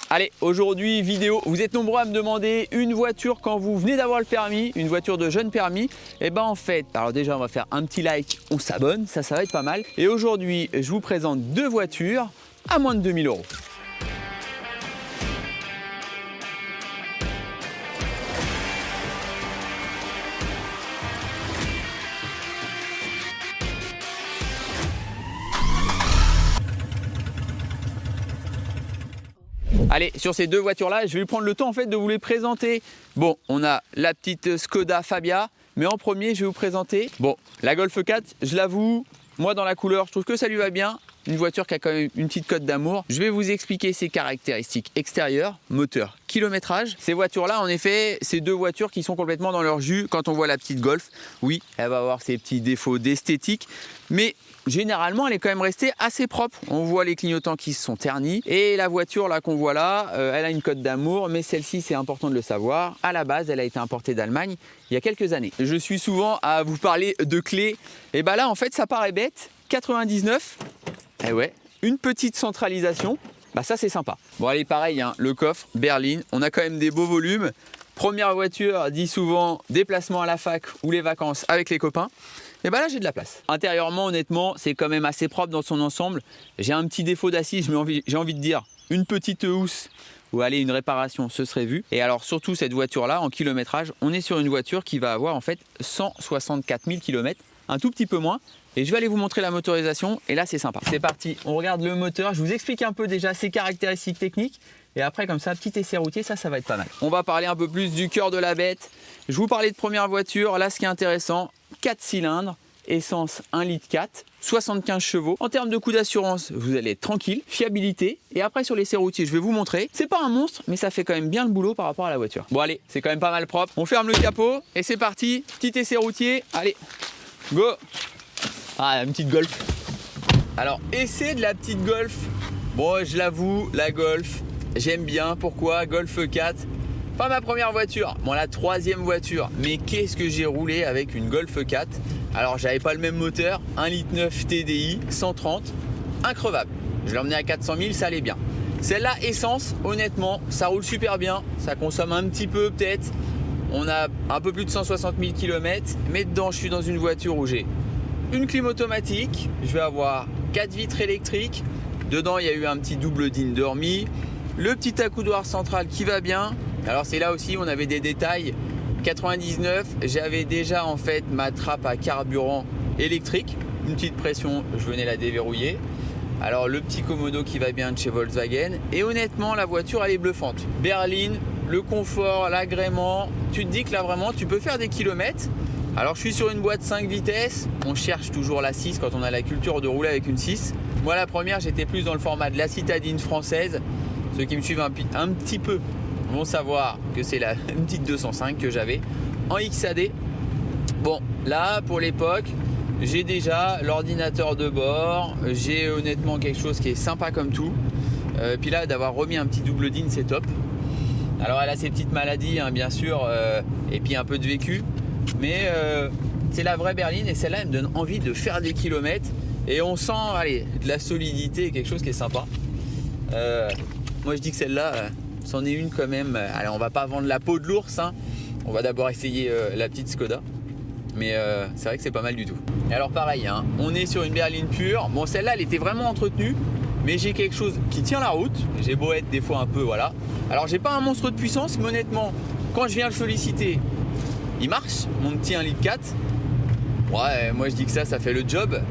Allez, aujourd'hui vidéo, vous êtes nombreux à me demander une voiture quand vous venez d'avoir le permis, une voiture de jeune permis. Et ben en fait, alors déjà on va faire un petit like, on s'abonne, ça va être pas mal. Et aujourd'hui, je vous présente deux voitures à moins de 2000 €. Allez, sur ces deux voitures-là, je vais prendre le temps en fait de vous les présenter. Bon, on a la petite Skoda Fabia, mais en premier, je vais vous présenter la Golf 4. Je l'avoue, moi dans la couleur, je trouve que ça lui va bien. Une voiture qui a quand même une petite cote d'amour. Je vais vous expliquer ses caractéristiques extérieures, moteur, kilométrage. Ces voitures-là, en effet, c'est deux voitures qui sont complètement dans leur jus. Quand on voit la petite Golf, oui, elle va avoir ses petits défauts d'esthétique, mais généralement, elle est quand même restée assez propre. On voit les clignotants qui se sont ternis. Et la voiture là qu'on voit là, elle a une cote d'amour, mais celle-ci, c'est important de le savoir. À la base, elle a été importée d'Allemagne il y a quelques années. Je suis souvent à vous parler de clés. Et bah là, en fait, ça paraît bête. 99. Eh ouais, une petite centralisation, bah ça c'est sympa. Bon allez pareil, hein, le coffre, berline, on a quand même des beaux volumes. Première voiture dit souvent déplacement à la fac ou les vacances avec les copains. Et bah là j'ai de la place. Intérieurement honnêtement c'est quand même assez propre dans son ensemble. J'ai un petit défaut d'assise, j'ai envie de dire une petite housse ou allez une réparation ce serait vu. Et alors surtout cette voiture là en kilométrage, on est sur une voiture qui va avoir en fait 164 000 km, un tout petit peu moins. Et je vais aller vous montrer la motorisation et là c'est sympa. C'est parti, on regarde le moteur, je vous explique un peu déjà ses caractéristiques techniques et après comme ça, petit essai routier, ça va être pas mal. On va parler un peu plus du cœur de la bête. Je vous parlais de première voiture, là ce qui est intéressant, 4 cylindres, essence 1,4 litre, 75 chevaux. En termes de coût d'assurance, vous allez être tranquille, fiabilité. Et après sur l'essai routier, je vais vous montrer. C'est pas un monstre, mais ça fait quand même bien le boulot par rapport à la voiture. Bon allez, c'est quand même pas mal propre. On ferme le capot et c'est parti, petit essai routier, allez, go! Ah, une petite Golf. Alors, essai de la petite Golf. Bon, je l'avoue, la Golf, j'aime bien. Pourquoi? Golf 4. Pas ma première voiture, bon, la troisième voiture. Mais qu'est-ce que j'ai roulé avec une Golf 4? Alors, j'avais pas le même moteur. 1,9 litre TDI, 130, increvable. Je l'ai emmené à 400 000, ça allait bien. Celle-là, essence, honnêtement, ça roule super bien. Ça consomme un petit peu, peut-être. On a un peu plus de 160 000 km. Mais dedans, je suis dans une voiture où j'ai une clim automatique, je vais avoir 4 vitres électriques, dedans il y a eu un petit double digne dormi, le petit accoudoir central qui va bien. Alors c'est là aussi on avait des détails. 99, j'avais déjà en fait ma trappe à carburant électrique, une petite pression, je venais la déverrouiller. Alors le petit commodo qui va bien de chez Volkswagen et honnêtement la voiture elle est bluffante. Berline, le confort, l'agrément, tu te dis que là vraiment tu peux faire des kilomètres. Alors je suis sur une boîte 5 vitesses, on cherche toujours la 6 quand on a la culture de rouler avec une 6. Moi la première j'étais plus dans le format de la citadine française. Ceux qui me suivent un petit peu vont savoir que c'est une petite 205 que j'avais en XAD. Bon là pour l'époque j'ai déjà l'ordinateur de bord, j'ai honnêtement quelque chose qui est sympa comme tout. Puis là d'avoir remis un petit double digne c'est top. Alors elle a ses petites maladies hein, bien sûr et puis un peu de vécu. Mais c'est la vraie berline et celle-là elle me donne envie de faire des kilomètres et on sent allez, de la solidité, quelque chose qui est sympa. Moi je dis que celle-là c'en est une quand même. Allez, on va pas vendre la peau de l'ours hein. On va d'abord essayer la petite Skoda mais c'est vrai que c'est pas mal du tout. Et alors pareil hein, on est sur une berline pure. Bon celle-là elle était vraiment entretenue mais j'ai quelque chose qui tient la route. J'ai beau être des fois un peu voilà. Alors j'ai pas un monstre de puissance mais honnêtement quand je viens le solliciter il marche, mon petit 1,4 litre. Ouais, moi je dis que ça fait le job.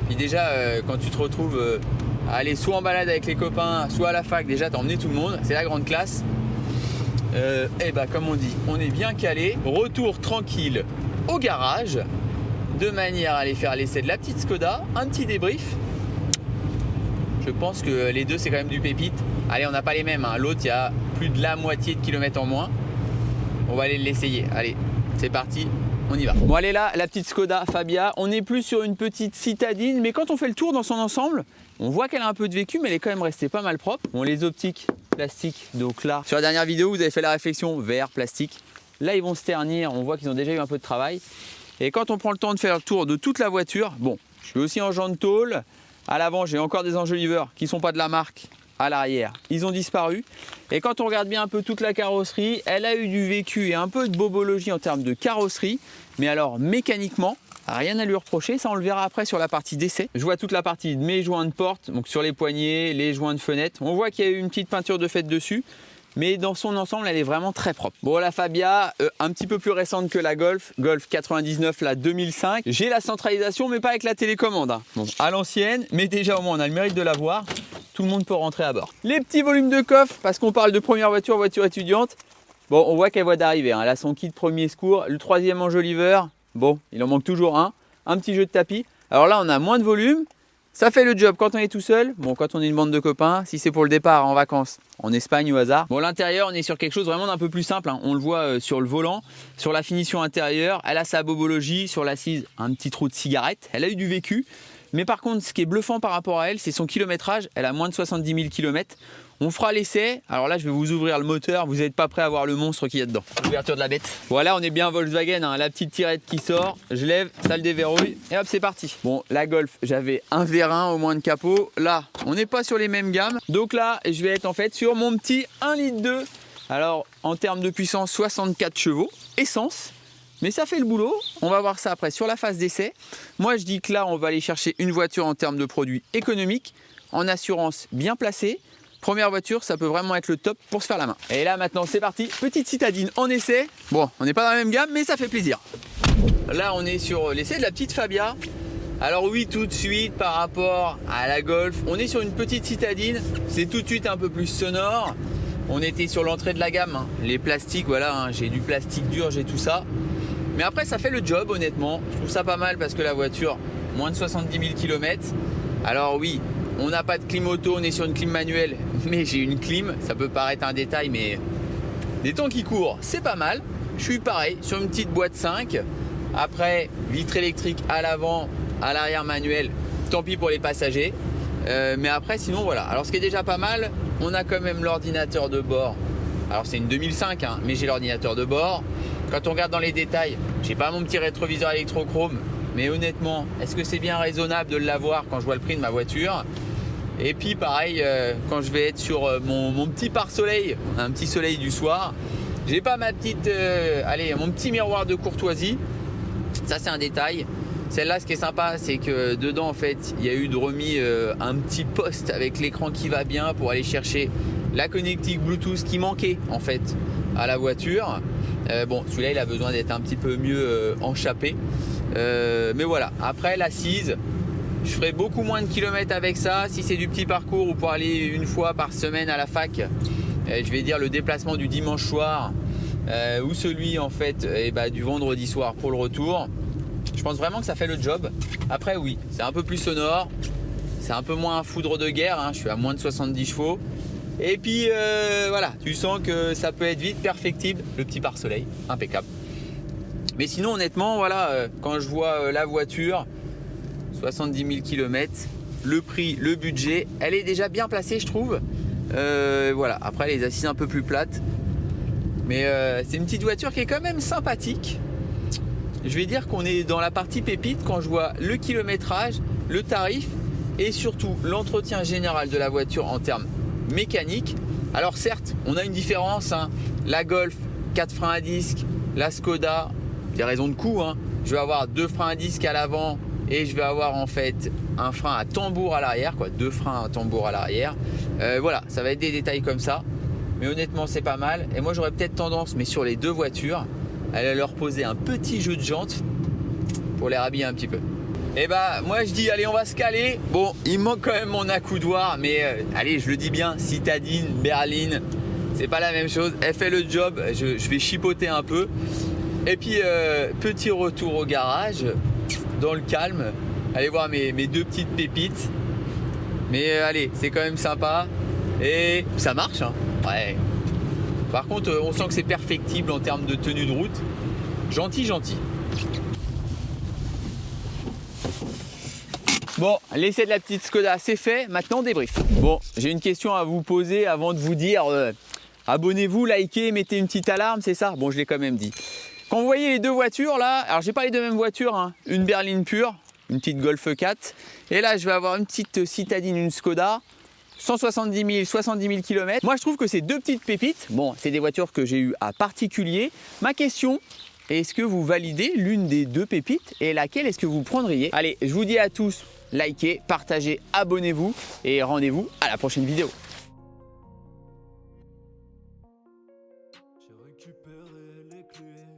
Puis déjà, quand tu te retrouves à aller soit en balade avec les copains, soit à la fac, déjà t'as emmené tout le monde, c'est la grande classe. Et bah comme on dit, on est bien calé. Retour tranquille au garage, de manière à aller faire l'essai de la petite Skoda, un petit débrief. Je pense que les deux c'est quand même du pépite. Allez, on n'a pas les mêmes, hein. L'autre il y a plus de la moitié de kilomètres en moins. On va aller l'essayer, allez. C'est parti, on y va. Bon allez là, la petite Skoda Fabia, on n'est plus sur une petite citadine, mais quand on fait le tour dans son ensemble, on voit qu'elle a un peu de vécu, mais elle est quand même restée pas mal propre. Bon les optiques, plastique, donc là, sur la dernière vidéo, vous avez fait la réflexion, verre, plastique. Là ils vont se ternir, on voit qu'ils ont déjà eu un peu de travail. Et quand on prend le temps de faire le tour de toute la voiture, bon, je suis aussi en jante tôle. À l'avant, j'ai encore des enjoliveurs qui ne sont pas de la marque. à l'arrière, ils ont disparu. Et quand on regarde bien un peu toute la carrosserie, elle a eu du vécu et un peu de bobologie en termes de carrosserie. Mais alors mécaniquement, rien à lui reprocher, ça on le verra après sur la partie d'essai. Je vois toute la partie de mes joints de porte, donc sur les poignées, les joints de fenêtre. On voit qu'il y a eu une petite peinture de faite dessus. Mais dans son ensemble, elle est vraiment très propre. Bon, la Fabia, un petit peu plus récente que la Golf 99, la 2005. J'ai la centralisation, mais pas avec la télécommande. Hein. Bon, à l'ancienne, mais déjà au moins on a le mérite de l'avoir. Tout le monde peut rentrer à bord. Les petits volumes de coffre, parce qu'on parle de première voiture, voiture étudiante. Bon, on voit qu'elle voit d'arriver. Hein. Elle a son kit premier secours, le troisième enjoliveur. Bon, il en manque toujours un. Un petit jeu de tapis. Alors là, on a moins de volume. Ça fait le job quand on est tout seul. Bon, quand on est une bande de copains, si c'est pour le départ en vacances, en Espagne au hasard. Bon, l'intérieur, on est sur quelque chose vraiment d'un peu plus simple. Hein. On le voit sur le volant, sur la finition intérieure. Elle a sa bobologie, sur l'assise, un petit trou de cigarette. Elle a eu du vécu. Mais par contre, ce qui est bluffant par rapport à elle, c'est son kilométrage. Elle a moins de 70 000 km. On fera l'essai. Alors là, je vais vous ouvrir le moteur. Vous n'êtes pas prêt à voir le monstre qu'il y a dedans. L'ouverture de la bête. Voilà, on est bien Volkswagen. Hein. La petite tirette qui sort. Je lève, ça le déverrouille. Et hop, c'est parti. Bon, la Golf, j'avais un vérin au moins de capot. Là, on n'est pas sur les mêmes gammes. Donc là, je vais être en fait sur mon petit 1,2 litre. Alors, en termes de puissance, 64 chevaux. Essence. Mais ça fait le boulot. On va voir ça après sur la phase d'essai. Moi, je dis que là, on va aller chercher une voiture en termes de produits économiques, en assurance bien placée. Première voiture, ça peut vraiment être le top pour se faire la main. Et là, maintenant, c'est parti. Petite citadine en essai. Bon, on n'est pas dans la même gamme, mais ça fait plaisir. Là, on est sur l'essai de la petite Fabia. Alors oui, tout de suite, par rapport à la Golf, on est sur une petite citadine. C'est tout de suite un peu plus sonore. On était sur l'entrée de la gamme. Hein. Les plastiques, voilà, hein, j'ai du plastique dur, j'ai tout ça. Mais après, ça fait le job, honnêtement. Je trouve ça pas mal parce que la voiture, moins de 70 000 km. Alors oui, on n'a pas de clim auto, on est sur une clim manuelle, mais j'ai une clim. Ça peut paraître un détail, mais des temps qui courent, c'est pas mal. Je suis pareil, sur une petite boîte 5. Après, vitre électrique à l'avant, à l'arrière manuel. Tant pis pour les passagers. Mais après, sinon, voilà. Alors, ce qui est déjà pas mal, on a quand même l'ordinateur de bord. Alors, c'est une 2005, hein, mais j'ai l'ordinateur de bord. Quand on regarde dans les détails, j'ai pas mon petit rétroviseur électrochrome, mais honnêtement, est-ce que c'est bien raisonnable de l'avoir quand je vois le prix de ma voiture? Et puis pareil, quand je vais être sur mon petit pare-soleil, un petit soleil du soir, j'ai pas ma petite, mon petit miroir de courtoisie. Ça c'est un détail. Celle-là, ce qui est sympa, c'est que dedans, en fait, il y a eu de remis un petit poste avec l'écran qui va bien pour aller chercher la connectique Bluetooth qui manquait en fait à la voiture. Bon, celui-là, il a besoin d'être un petit peu mieux enchappé. Mais voilà, après l'assise, je ferai beaucoup moins de kilomètres avec ça. Si c'est du petit parcours ou pour aller une fois par semaine à la fac, je vais dire le déplacement du dimanche soir ou celui en fait du vendredi soir pour le retour. Je pense vraiment que ça fait le job. Après oui, c'est un peu plus sonore, c'est un peu moins un foudre de guerre, hein. Je suis à moins de 70 chevaux. Et puis voilà, tu sens que ça peut être vite perfectible. Le petit pare-soleil, impeccable. Mais sinon honnêtement, voilà, quand je vois la voiture, 70 000 km, le prix, le budget, elle est déjà bien placée je trouve. Voilà, après les assises un peu plus plates. Mais c'est une petite voiture qui est quand même sympathique. Je vais dire qu'on est dans la partie pépite quand je vois le kilométrage, le tarif et surtout l'entretien général de la voiture en termes mécaniques. Alors certes, on a une différence, hein. La Golf, 4 freins à disque, la Skoda, des raisons de coût, hein. Je vais avoir 2 freins à disque à l'avant et je vais avoir en fait un frein à tambour à l'arrière, quoi, 2 freins à tambour à l'arrière. Voilà, ça va être des détails comme ça. Mais honnêtement, c'est pas mal. Et moi, j'aurais peut-être tendance, mais sur les deux voitures, à leur poser un petit jeu de jantes pour les rhabiller un petit peu. Et moi je dis allez, on va se caler. Bon, il manque quand même mon accoudoir, mais allez, je le dis bien, citadine, berline, c'est pas la même chose. Elle fait le job, je vais chipoter un peu. Et puis petit retour au garage, dans le calme. Allez voir mes deux petites pépites. Mais allez, c'est quand même sympa. Et ça marche, hein. Ouais. Par contre, on sent que c'est perfectible en termes de tenue de route. Gentil. Bon, l'essai de la petite Skoda, c'est fait. Maintenant, débrief. Bon, j'ai une question à vous poser avant de vous dire abonnez-vous, likez, mettez une petite alarme, c'est ça? Bon, je l'ai quand même dit. Quand vous voyez les deux voitures là, alors j'ai pas les deux mêmes voitures, hein. Une berline pure, une petite Golf 4. Et là, je vais avoir une petite citadine, une Skoda. 170 000, 70 000 km. Moi, je trouve que c'est deux petites pépites. Bon, c'est des voitures que j'ai eues à particulier. Ma question, est-ce que vous validez l'une des deux pépites et laquelle est-ce que vous prendriez? Allez, je vous dis à tous, likez, partagez, abonnez-vous et rendez-vous à la prochaine vidéo. J'ai récupéré les clés.